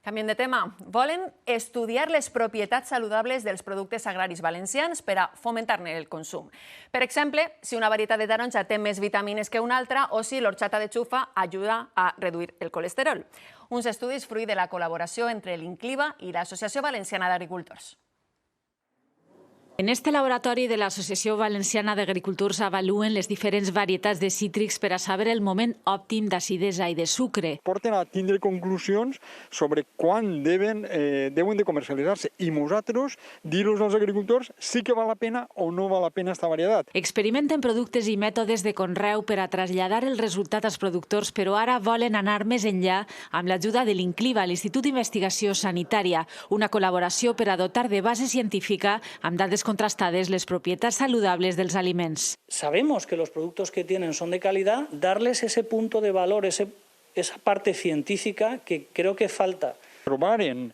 Canviem de tema. Volen estudiar les propietats saludables dels productes agraris valencians per a fomentar-ne el consum. Per exemple, si una varietat de taronja té més vitamines que una altra o si l'orxata de xufa ajuda a reduir el colesterol. Uns estudis fruit de la col·laboració entre l'Incliva i l'Associació Valenciana d'Agricultors. En este laboratori de l'Associació Valenciana d'Agricultors avaluen les diferents varietats de cítrics per a saber el moment òptim d'acidesa i de sucre. Porten a tindre conclusions sobre quan deuen de comercialitzar-se i nosaltres dir-los als agricultors si que val la pena o no val la pena esta varietat. Experimenten productes i mètodes de conreu per a traslladar el resultat als productors, però ara volen anar més enllà amb l'ajuda de l'Incliva, l'Institut d'Investigació Sanitària, una col·laboració per a dotar de base científica amb dades contrastades les propietats saludables dels aliments. Sabemos que los productos que tienen son de calidad, darles ese punto de valor, esa parte científica que creo que falta. Trobaren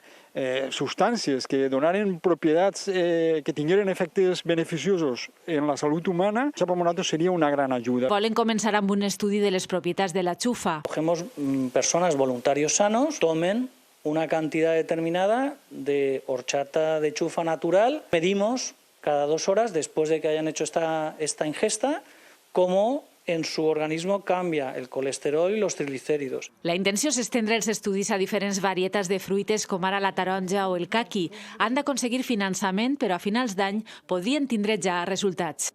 substàncies que donaren propietats que tingueren efectes beneficiosos en la salut humana, això per nosaltres seria una gran ajuda. Volen començar amb un estudi de les propietats de la xufa. Cogemos personas, voluntarios sanos, tomen una cantidad determinada de horchata de chufa natural, medimos cada 2 horas después de que hayan hecho esta ingesta cómo en su organismo cambia el colesterol y los triglicéridos. La intenció és estendre els estudis a diferents varietats de fruites com ara la taronja o el caqui. Han d'aconseguir finançament, però a finals d'any podrien tindre ja resultats.